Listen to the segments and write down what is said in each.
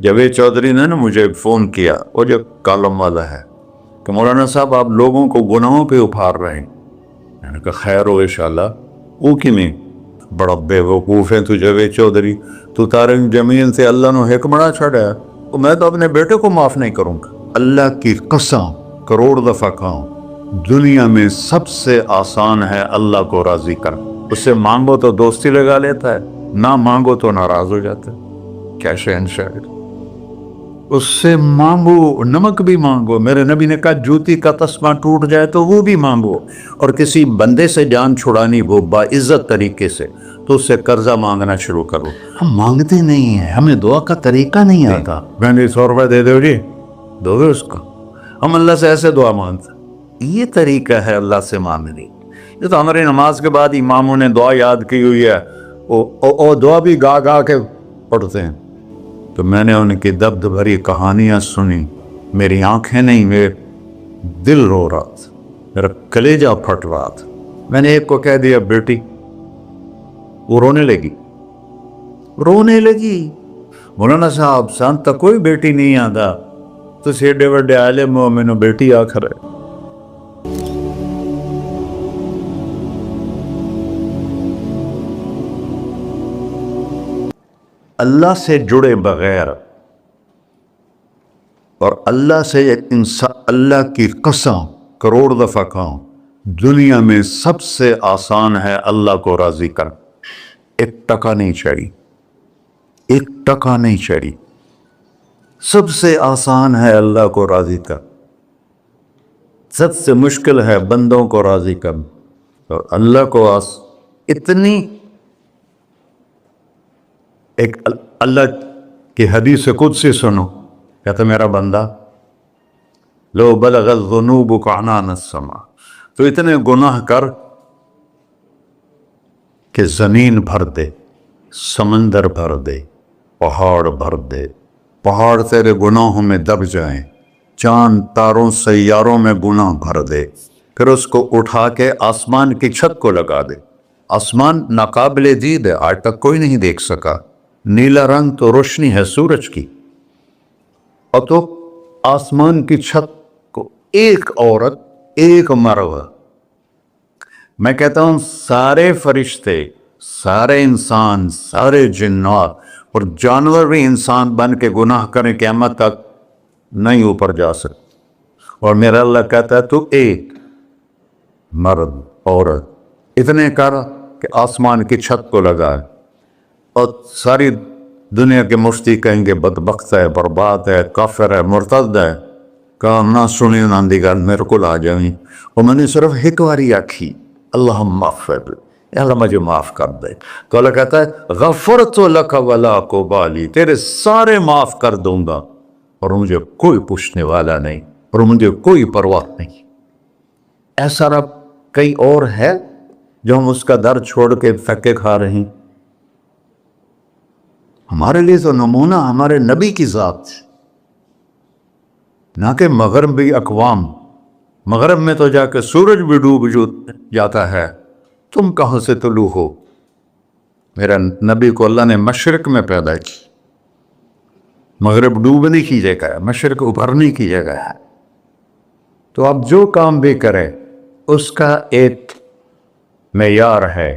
جاوید چودھری نے نا مجھے فون کیا، وہ جو کالم والا ہے، کہ مولانا صاحب آپ لوگوں کو گناہوں پہ ابھار رہے ہیں۔ میں نے کہا خیر ہو انشاءاللہ۔ وہ کی میں بڑا بے وقوف ہے تو جاوید چودھری، تو تارنگ زمین سے اللہ نے حکمڑا چھڑا ہے، تو میں تو اپنے بیٹے کو معاف نہیں کروں گا۔ اللہ کی قسم کروڑ دفعہ کہوں، دنیا میں سب سے آسان ہے اللہ کو راضی کرنا۔ اس سے مانگو تو دوستی لگا لیتا ہے، نہ مانگو تو ناراض ہو جاتا ہے۔ کیا شہنشاہ! اس سے مانگو، نمک بھی مانگو۔ میرے نبی نے کہا جوتی کا تسمہ ٹوٹ جائے تو وہ بھی مانگو، اور کسی بندے سے جان چھڑانی وہ باعزت طریقے سے، تو اس سے قرضہ مانگنا شروع کرو۔ ہم مانگتے نہیں ہیں، ہمیں دعا کا طریقہ نہیں آتا۔ میں نے 100 روپے دے دو جی، دو گے اس کو؟ ہم اللہ سے ایسے دعا مانگتے ہیں۔ یہ طریقہ ہے اللہ سے مانگنے۔ یہ تو ہماری نماز کے بعد اماموں نے دعا یاد کی ہوئی ہے، وہ دعا بھی گا گا کے پڑھتے ہیں۔ تو میں نے ان کی درد بھری کہانیاں سنی، میری آنکھیں نہیں، میرے دل رو رہا تھا، میرا کلیجہ پھٹ رہا تھا۔ میں نے ایک کو کہہ دیا بیٹی، وہ رونے لگی۔ مولانا صاحب سان تک کوئی بیٹی نہیں آتا، تو ایڈے وڈے عالم ہو، میں نے بیٹی آخر ہے۔ اللہ سے جڑے بغیر اور اللہ سے انسان، اللہ کی قسم کروڑ دفعہ کہوں، دنیا میں سب سے آسان ہے اللہ کو راضی کرنا۔ 1 ٹکا نہیں چاہیے، 1 ٹکا نہیں چاہیے۔ سب سے آسان ہے اللہ کو راضی کرنا، سب سے مشکل ہے بندوں کو راضی کرنا۔ اور اللہ کو اتنی ایک اللہ کی حدیث قدسی سنو، کہتا میرا بندہ لو بلغ الذنوب عنان السماء، تو اتنے گناہ کر کہ زمین بھر دے، سمندر بھر دے، پہاڑ بھر دے، پہاڑ تیرے گناہوں میں دب جائیں، چاند تاروں سیاروں میں گناہ بھر دے، پھر اس کو اٹھا کے آسمان کی چھت کو لگا دے۔ آسمان ناقابل دید ہے، آج تک کوئی نہیں دیکھ سکا، نیلا رنگ تو روشنی ہے سورج کی، اور تو آسمان کی چھت کو ایک عورت، ایک مرد، میں کہتا ہوں سارے فرشتے، سارے انسان، سارے جنات اور جانور بھی انسان بن کے گناہ کریں، قیامت تک نہیں اوپر جا سکتے۔ اور میرا اللہ کہتا ہے تو ایک مرد عورت اتنے کر کہ آسمان کی چھت کو لگائے، اور ساری دنیا کے مفتی کہیں گے بدبخت ہے، برباد ہے، کافر ہے، مرتد ہے۔ کہا نہ سنی نہ دی گل میرے کو آ جائیں، اور میں نے صرف ایک باری آکھی اللہم اغفر، اللہ مجھے معاف کر دے، تو اللہ کہتا ہے غفرت لک ولا ابالی، تیرے سارے معاف کر دوں گا، اور مجھے کوئی پوچھنے والا نہیں، اور مجھے کوئی پرواہ نہیں۔ ایسا رب کئی اور ہے جو ہم اس کا در چھوڑ کے دھکے کھا رہے ہیں؟ ہمارے لیے تو نمونہ ہمارے نبی کی ذات، نہ کہ مغربی اقوام۔ مغرب میں تو جا کے سورج بھی ڈوب جاتا ہے، تم کہاں سے طلوع ہو؟ میرا نبی کو اللہ نے مشرق میں پیدا کی، مغرب ڈوبنے کی جگہ ہے، مشرق ابھرنے کی جگہ ہے۔ تو اب جو کام بھی کرے اس کا ایک معیار ہے،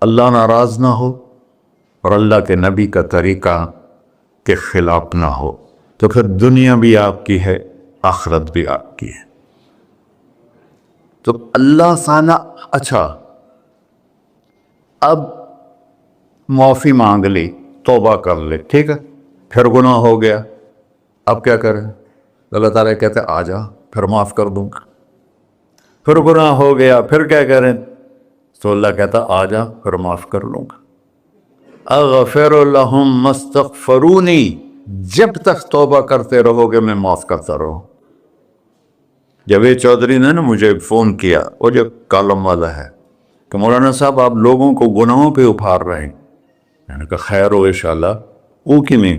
اللہ ناراض نہ ہو اور اللہ کے نبی کا طریقہ کے خلاف نہ ہو، تو پھر دنیا بھی آپ کی ہے، آخرت بھی آپ کی ہے۔ تو اللہ سانا اچھا، اب معافی مانگ لی، توبہ کر لے، ٹھیک ہے، پھر گناہ ہو گیا، اب کیا کریں؟ اللہ تعالیٰ کہتے آ جا پھر معاف کر دوں گا۔ پھر گناہ ہو گیا، پھر کیا کریں؟ تو اللہ کہتا آ جا پھر معاف کر لوں گا۔ اغفر لہم مستغفرونی، جب تک توبہ کرتے رہو گے میں معاف کرتا رہوں۔ جاوید چودھری نے نا مجھے فون کیا، وہ جو کالم والا ہے، کہ مولانا صاحب آپ لوگوں کو گناہوں پہ ابھار رہے ہیں۔ میں نے کہا خیر ہو انشاءاللہ۔ وہ کی میں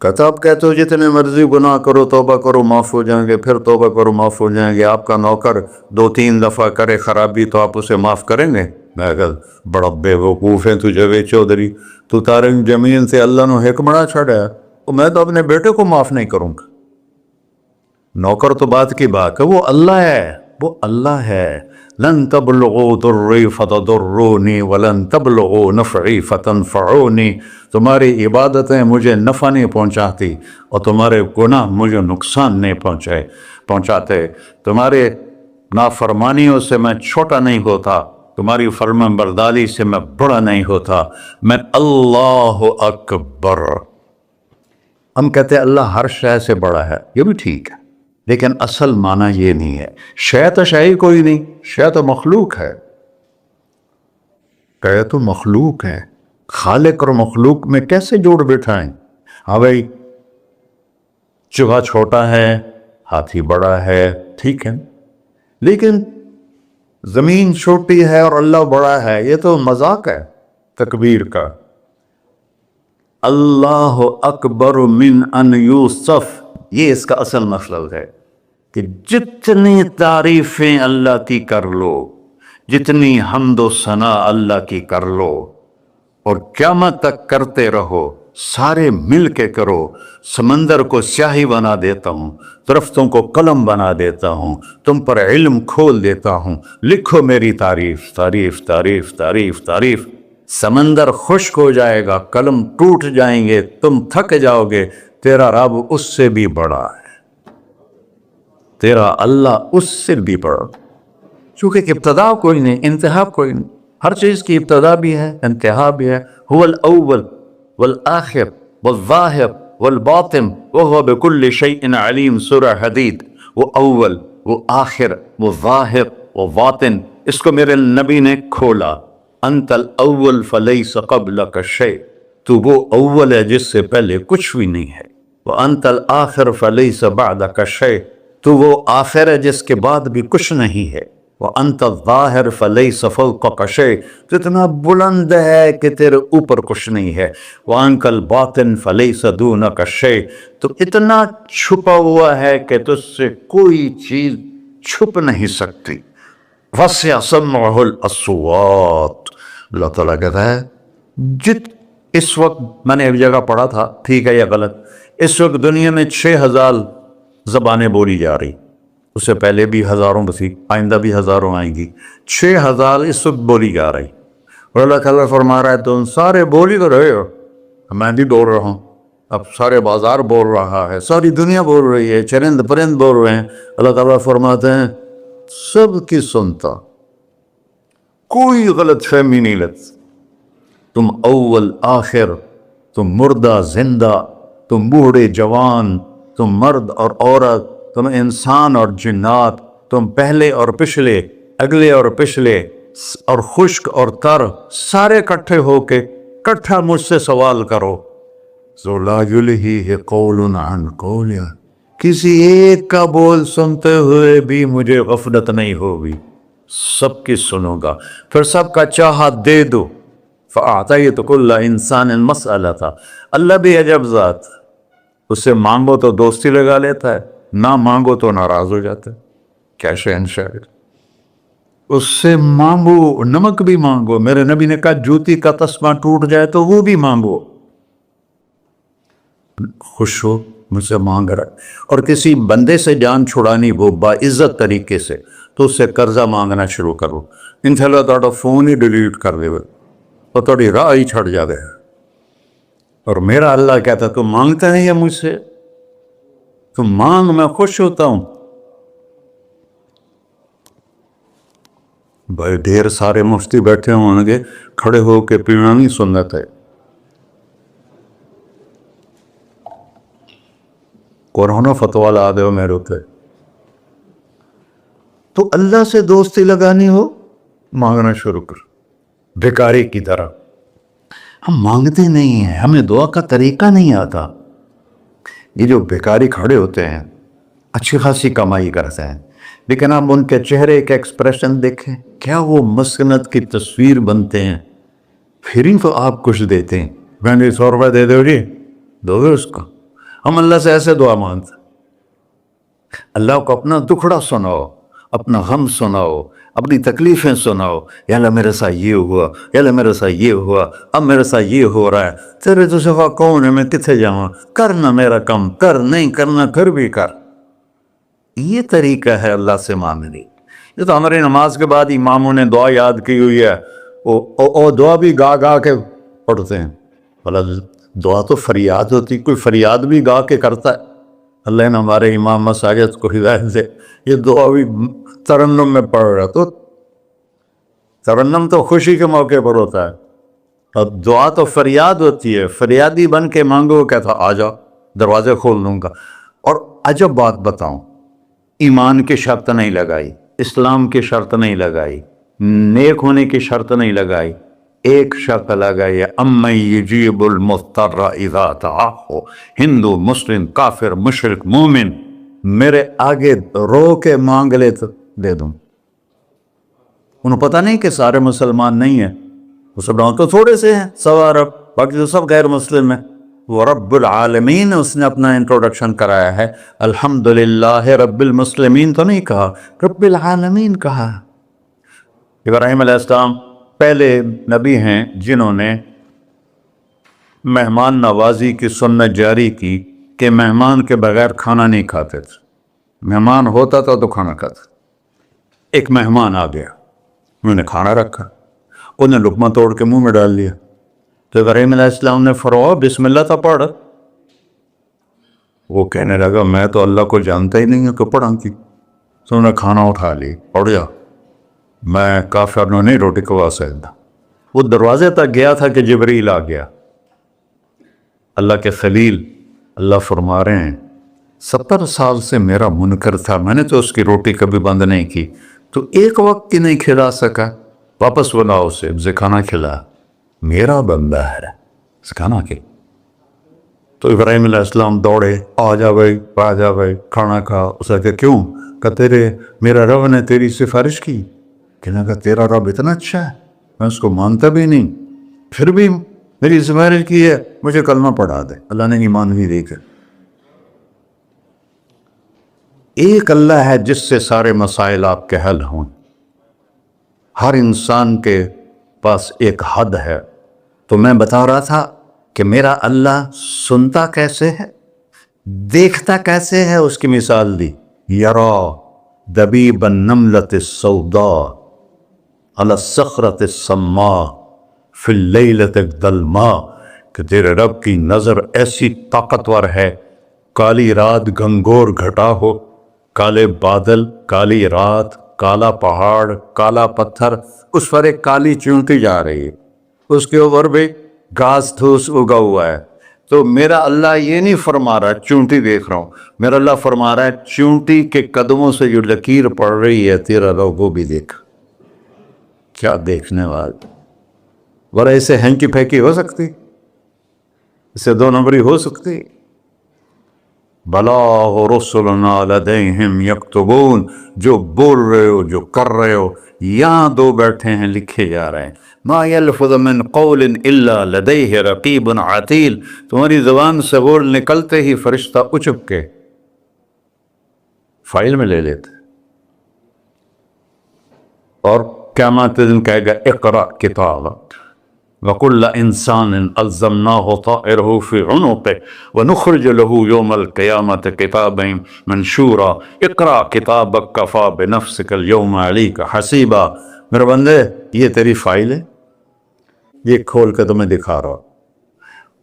کہتا آپ کہتے ہو جتنے مرضی گناہ کرو توبہ کرو معاف ہو جائیں گے، پھر توبہ کرو معاف ہو جائیں گے، آپ کا نوکر 2-3 دفعہ کرے خرابی تو آپ اسے معاف کریں گے؟ میں کہا بڑا بیوقوف ہے تو جاوید چودھری، تو تارے زمین سے اللہ نے حکمراں چھڑا ہے، تو میں تو اپنے بیٹے کو معاف نہیں کروں گا۔ نوکر تو بات کی بات ہے، وہ اللہ ہے، وہ اللہ ہے۔ لن تبلغوا ضری فتضرونی ولن تبلغوا نفعی فتنفعونی، تمہاری عبادتیں مجھے نفع نہیں پہنچاتی اور تمہارے گناہ مجھے نقصان نہیں پہنچاتے، تمہارے نافرمانیوں سے میں چھوٹا نہیں ہوتا، تمہاری فرمان برداری سے میں بڑا نہیں ہوتا، میں اللہ اکبر۔ ہم کہتے ہیں اللہ ہر شے سے بڑا ہے، یہ بھی ٹھیک ہے، لیکن اصل معنی یہ نہیں ہے۔ شے تو شے ہی کوئی نہیں، شے تو مخلوق ہے، کہ تو مخلوق ہے، خالق اور مخلوق میں کیسے جوڑ بٹھائیں؟ ہاں بھائی، چوہا چھوٹا ہے، ہاتھی بڑا ہے، ٹھیک ہے، لیکن زمین چھوٹی ہے اور اللہ بڑا ہے، یہ تو مذاق ہے تکبیر کا۔ اللہ اکبر من ان یوسف، یہ اس کا اصل مطلب ہے کہ جتنی تعریفیں اللہ کی کر لو، جتنی حمد و ثنا اللہ کی کر لو، اور قیامت تک کرتے رہو، سارے مل کے کرو۔ سمندر کو سیاہی بنا دیتا ہوں، درختوں کو قلم بنا دیتا ہوں، تم پر علم کھول دیتا ہوں، لکھو میری تعریف، تعریف تعریف تعریف تعریف۔ سمندر خشک ہو جائے گا، قلم ٹوٹ جائیں گے، تم تھک جاؤ گے، تیرا رب اس سے بھی بڑا ہے، تیرا اللہ اس سے بھی بڑا، چونکہ ابتدا کوئی نہیں، انتہا کوئی نہیں۔ ہر چیز کی ابتدا بھی ہے، انتہا بھی ہے۔ هو الاول والآخر والظاہر والباطن وهو بكل شيء علیم، سورہ حدید۔ وہ اول، وہ آخر، وہ ظاہر، وہ باطن، اس کو میرے نبی نے کھولا۔ انت الاول فلیس قبلک شیء، تو وہ اول ہے جس سے پہلے کچھ بھی نہیں ہے۔ وانت الآخر فلیس بعدک شیء، تو وہ آخر ہے جس کے بعد بھی کچھ نہیں ہے۔ وانت الظاہر فلیس فوقک شیء، تو اتنا بلند ہے کہ تیرے اوپر کچھ نہیں ہے۔ وانت الباطن فلیس دونک شیء، تو اتنا چھپا ہوا ہے کہ تجھ سے کوئی چیز چھپ نہیں سکتی۔ وسع سمعہ الاصوات، اللہ تعالیٰ کہتا ہے اس وقت میں نے ایک جگہ پڑھا تھا، ٹھیک ہے یا غلط، اس وقت دنیا میں 6000 زبانیں بولی جا رہی، اس سے پہلے بھی ہزاروں بسی، آئندہ بھی ہزاروں آئیں گی، 6000 اس وقت بولی جا رہی، اور اللہ تعالیٰ فرما رہا ہے تم سارے بولی تو رہے ہو، میں بھی بول رہا ہوں، اب سارے بازار بول رہا ہے، ساری دنیا بول رہی ہے، چرند پرند بول رہے ہیں۔ اللہ تعالیٰ فرماتے ہیں سب کی سنتا، کوئی غلط فہمی نہیں لگتی، تم اول آخر، تم مردہ زندہ، تم بوڑھے جوان، تم مرد اور عورت، تم انسان اور جنات، تم پہلے اور پچھلے، اگلے اور پچھلے، اور خشک اور تر، سارے کٹھے ہو کے کٹھا مجھ سے سوال کرو۔ ذو لا یلہیہ قول عن قول، کسی ایک کا بول سنتے ہوئے بھی مجھے غفلت نہیں ہوگی، سب کی سنوں گا، پھر سب کا چاہا دے دو۔ فَأَعْطَيْتُ كُلَّ إِنسَانٍ مَسْأَلَةً، اللہ بھی عجب ذات، اس سے مانگو تو دوستی لگا لیتا ہے، نہ مانگو تو ناراض ہو جاتا ہے، کیا شہنشاہ ہے۔ اس سے مانگو، نمک بھی مانگو، میرے نبی نے کہا جوتی کا تسمہ ٹوٹ جائے تو وہ بھی مانگو، خوش ہو مجھ سے مانگ رہا ہے۔ اور کسی بندے سے جان چھڑانی ہو باعزت طریقے سے تو اس سے قرضہ مانگنا شروع کرو، انشاءاللہ تھوڑا فون ہی ڈیلیٹ کر دے اور تھوڑی راہ ہی چھڑ جاوے۔ اور میرا اللہ کہتا ہے تم مانگتا نہیں ہے مجھ سے، تم مانگ، میں خوش ہوتا ہوں۔ بھائی ڈھیر سارے مفتی بیٹھے ہوں گے، کھڑے ہو کے پینا نہیں سنت ہے، قرآن فتویٰ لا دے ہو میرے پہ۔ تو اللہ سے دوستی لگانی ہو، مانگنا شروع کر، بھکاری کی طرح۔ ہم مانگتے نہیں ہیں، ہمیں دعا کا طریقہ نہیں آتا۔ یہ جو بھکاری کھڑے ہوتے ہیں اچھی خاصی کمائی کرتے ہیں، لیکن آپ ان کے چہرے کے ایکسپریشن دیکھیں، کیا وہ مسکنت کی تصویر بنتے ہیں، پھر ہی تو آپ کچھ دیتے ہیں، میں نے 100 روپے دے دو جی، دو گے اس کو؟ ہم اللہ سے ایسے دعا مانگتے ہیں، اللہ کو اپنا دکھڑا سناؤ، اپنا غم سناؤ، اپنی تکلیفیں سناؤ، یا اللہ میرے ساتھ یہ ہوا، یا اللہ میرے ساتھ یہ ہوا، اب میرے ساتھ یہ ہو رہا ہے، تیرے تو سوا کون ہے، میں کتنے جاؤں، کرنا میرا کم، کر نہیں کرنا پھر بھی کر۔ یہ طریقہ ہے اللہ سے مانگنے۔ یہ تو ہماری نماز کے بعد اماموں نے دعا یاد کی ہوئی ہے، وہ دعا بھی گا گا کے پڑھتے ہیں۔ بھلا دعا تو فریاد ہوتی، کوئی فریاد بھی گا کے کرتا ہے؟ اللہ نے ہمارے امام مساجد کو ہدایت دے، یہ دعا بھی ترنم میں پڑھ رہا، تو ترنم تو خوشی کے موقع پر ہوتا ہے، اب دعا تو فریاد ہوتی ہے، فریادی بن کے مانگو، کہتا آ جاؤ دروازے کھول دوں گا۔ اور عجب بات بتاؤں، ایمان کی شرط نہیں لگائی، اسلام کی شرط نہیں لگائی، نیک ہونے کی شرط نہیں لگائی، ایک شرط لگائی، امن یجیب المضطر اذا دعاہ۔ ہندو، مسلم، کافر، مشرک، مومن میرے آگے رو کے مانگ لے تو دے دوں۔ انہوں پتہ نہیں کہ سارے مسلمان نہیں ہیں، وہ سب تو تھوڑے سے ہیں، 100 ارب، باقی تو سب غیر مسلم ہیں۔ وہ رب العالمین اس نے اپنا انٹروڈکشن کرایا ہے، الحمدللہ رب المسلمین تو نہیں کہا، رب العالمین کہا۔ ابراہیم علیہ السلام پہلے نبی ہیں جنہوں نے مہمان نوازی کی سنت جاری کی کہ مہمان کے بغیر کھانا نہیں کھاتے تھے، مہمان ہوتا تھا تو کھانا کھاتے۔ ایک مہمان آ گیا، انہوں نے کھانا رکھا، انہیں لقمہ توڑ کے منہ میں ڈال لیا، تو ابراہیم علیہ السلام نے فرمایا بسم اللہ تھا پڑھ۔ وہ کہنے لگا میں تو اللہ کو جانتا ہی نہیں ہوں کہ پڑھا کی، تو انہوں نے کھانا اٹھا لی، پڑھ گیا، میں کافر نو نہیں روٹی کھوا سکتا۔ وہ دروازے تک گیا تھا کہ جبریل آ گیا، اللہ کے خلیل، اللہ فرما رہے ہیں 70 سال سے میرا منکر تھا، میں نے تو اس کی روٹی کبھی بند نہیں کی، تو ایک وقت کی نہیں کھلا سکا، واپس بلاؤ اسے کھانا کھلا، میرا بندہ ہے، کھانا کھلا۔ تو ابراہیم علیہ السلام دوڑے، آ جا بھائی، آ جا بھائی، کھانا کھا۔ اسے کہ کیوں؟ کہ میرا رب نے تیری سفارش کی۔ کہنے لگا تیرا رب اتنا اچھا ہے، میں اس کو مانتا بھی نہیں، پھر بھی میری سفارش کی ہے، مجھے کلمہ پڑھا دے۔ اللہ نے ایمان بھی دے کر۔ ایک اللہ ہے جس سے سارے مسائل آپ کے حل ہوں۔ ہر انسان کے پاس ایک حد ہے، تو میں بتا رہا تھا کہ میرا اللہ سنتا کیسے ہے، دیکھتا کیسے ہے، اس کی مثال دی، یرا دبیب النملۃ السوداء علی الصخرۃ الصماء فی اللیلۃ الظلماء، کہ تیرے رب کی نظر ایسی طاقتور ہے، کالی رات گھنگور گھٹا ہو، کالے بادل، کالی رات، کالا پہاڑ، کالا پتھر، اس پر ایک کالی چونٹی جا رہی ہے، اس کے اوپر بھی گھاس دھوس اگا ہوا ہے۔ تو میرا اللہ یہ نہیں فرما رہا چونٹی دیکھ رہا ہوں، میرا اللہ فرما رہا ہے چونٹی کے قدموں سے جو لکیر پڑ رہی ہے تیرا رب وہ بھی دیکھ۔ کیا دیکھنے والا، ورہ اسے ہینکی پھینکی ہو سکتی، اسے 2 نمبری ہو سکتی؟ بلاغ رسلنا لدیہم یکتبون، جو بول رہے ہو، جو کر رہے ہو، یہاں 2 بیٹھے ہیں، لکھے جا رہے ہیں۔ ما یلفظ من قول الا لدیہ رقیب عتید، تمہاری زبان سے بول نکلتے ہی فرشتہ اچک کے فائل میں لے لیتے، اور قیامت دن کہے گا اقرأ کتابک وَكُلَّ إِنسَانٍ أَلْزَمْنَاهُ طَائِرَهُ فِي عُنُقِهِ وَنُخْرِجُ لَهُ يَوْمَ الْقِيَامَةِ كِتَابًا مَنْشُورًا اقرأ کتابک کفیٰ بنفسک اليوم علیک حسیبا۔ میرے بندے یہ تیری فائل ہے، یہ کھول کے تمہیں دکھا رہا،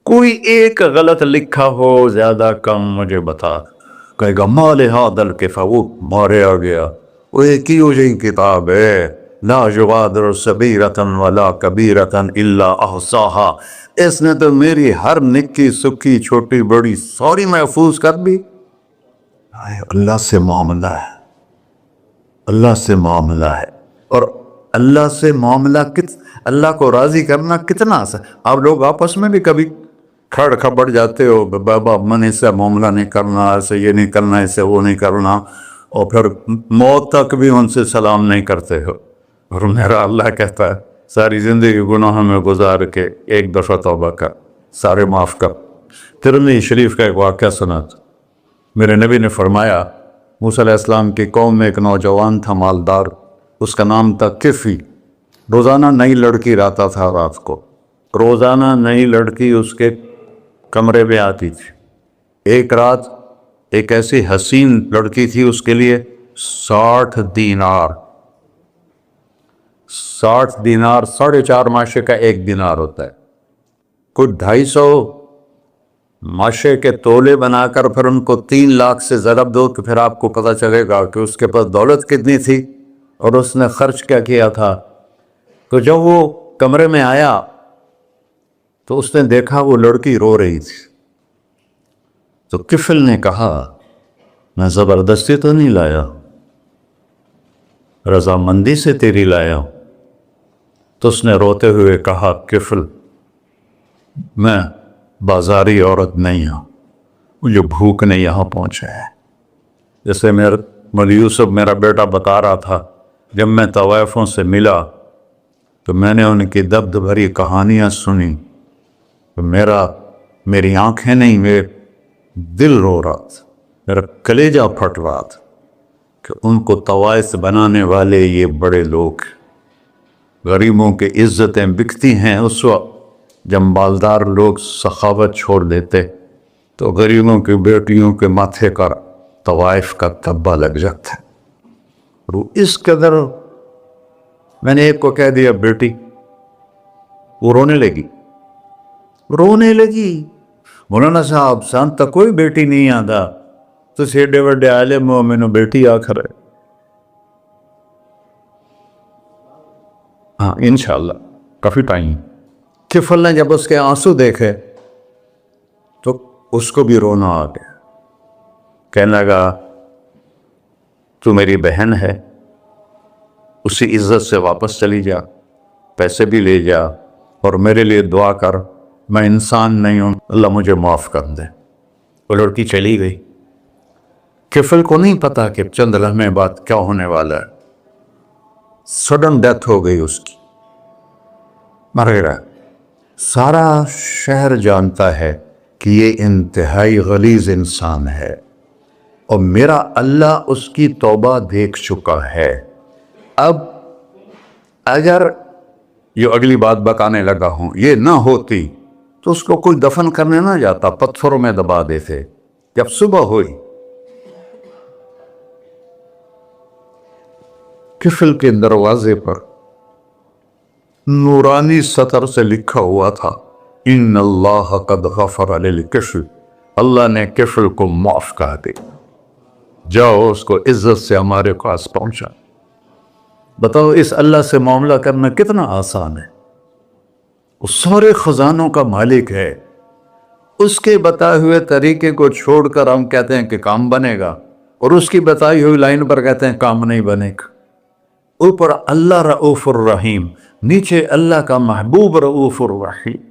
کوئی ایک غلط لکھا ہو زیادہ کم مجھے بتا۔ کہے گا ما لہذا الکتاب، وہ مارے آ گیا، وہ ایک ہی ہو جائے کتاب ہے، لا یغادر صغیرۃ ولا کبیرۃ الا احصاها، اس نے تو میری ہر نکی سکی چھوٹی بڑی ساری محفوظ کر دی۔ اللہ سے معاملہ ہے، اللہ سے معاملہ ہے، اور اللہ سے معاملہ اللہ کو راضی کرنا کتنا آسان۔ آپ لوگ آپس میں بھی کبھی کھڑ کھپڑ جاتے ہو، بابا من اس سے معاملہ نہیں کرنا، ایسے یہ نہیں کرنا، ایسے وہ نہیں کرنا، اور پھر موت تک بھی ان سے سلام نہیں کرتے ہو۔ اور میرا اللہ کہتا ہے ساری زندگی گناہوں میں گزار کے ایک دفعہ توبہ کر، سارے معاف کر۔ ترمذی شریف کا ایک واقعہ سنا تھا، میرے نبی نے فرمایا موسیٰ علیہ السلام کی قوم میں ایک نوجوان تھا مالدار، اس کا نام تھا کفی۔ روزانہ نئی لڑکی لاتا تھا رات کو، روزانہ نئی لڑکی اس کے کمرے میں آتی تھی۔ ایک رات ایک ایسی حسین لڑکی تھی، اس کے لیے 60 دینار 4.5 ماشے کا ایک دینار ہوتا ہے، کوئی 250 ماشے کے تولے بنا کر پھر ان کو 3 لاکھ سے ضرب دو تو پھر آپ کو پتہ چلے گا کہ اس کے پاس دولت کتنی تھی اور اس نے خرچ کیا کیا تھا۔ تو جب وہ کمرے میں آیا تو اس نے دیکھا وہ لڑکی رو رہی تھی۔ تو کفل نے کہا میں زبردستی تو نہیں لایا، رضامندی سے تیری لایا ہوں۔ تو اس نے روتے ہوئے کہا کفل میں بازاری عورت نہیں ہوں، مجھے بھوک نے یہاں پہنچا ہے۔ جیسے مولی یوسف میرا بیٹا بتا رہا تھا، جب میں طوائفوں سے ملا تو میں نے ان کی دبد بھری کہانیاں سنی تو میری آنکھیں نہیں، میرے دل رو رہا تھا، میرا کلیجہ پھٹ رہا تھا کہ ان کو طوائف بنانے والے یہ بڑے لوگ، غریبوں کی عزتیں بکتی ہیں۔ اس وقت جب مالدار لوگ سخاوت چھوڑ دیتے تو غریبوں کی بیٹیوں کے ماتھے پر طوائف کا تبا لگ جاتا ہے۔ اس قدر میں نے ایک کو کہہ دیا بیٹی، وہ رونے لگی۔ مولانا صاحب سان تک کوئی بیٹی نہیں آتا تو سیڈے وڈے عالم ہو، میں نے بیٹی آخر ہے۔ ہاں انشاءاللہ کافی ٹائم۔ کفل نے جب اس کے آنسو دیکھے تو اس کو بھی رونا آ گیا، کہنے لگا تو میری بہن ہے، اسی عزت سے واپس چلی جا، پیسے بھی لے جا اور میرے لیے دعا کر، میں انسان نہیں ہوں، اللہ مجھے معاف کر دے۔ وہ لڑکی چلی گئی۔ کفل کو نہیں پتا کہ چند لمحے بعد کیا ہونے والا ہے۔ سڈن ڈیتھ ہو گئی اس کی، مر گیا۔ سارا شہر جانتا ہے کہ یہ انتہائی غلیظ انسان ہے اور میرا اللہ اس کی توبہ دیکھ چکا ہے۔ اب اگر یہ اگلی بات بتانے لگا ہوں، یہ نہ ہوتی تو اس کو کوئی دفن کرنے نہ جاتا، پتھروں میں دبا دیتے۔ جب صبح ہوئی، کفل کے دروازے پر نورانی سطر سے لکھا ہوا تھا ان اللہ قد غفر للکفل، اللہ نے کفل کو معاف کر دے، جاؤ اس کو عزت سے ہمارے پاس پہنچا۔ بتاؤ اس اللہ سے معاملہ کرنا کتنا آسان ہے۔ وہ سارے خزانوں کا مالک ہے، اس کے بتائے ہوئے طریقے کو چھوڑ کر ہم کہتے ہیں کہ کام بنے گا، اور اس کی بتائی ہوئی لائن پر کہتے ہیں کام نہیں بنے گا۔ اوپر اللہ رؤوف الرحیم، نیچے اللہ کا محبوب رؤوف الرحیم۔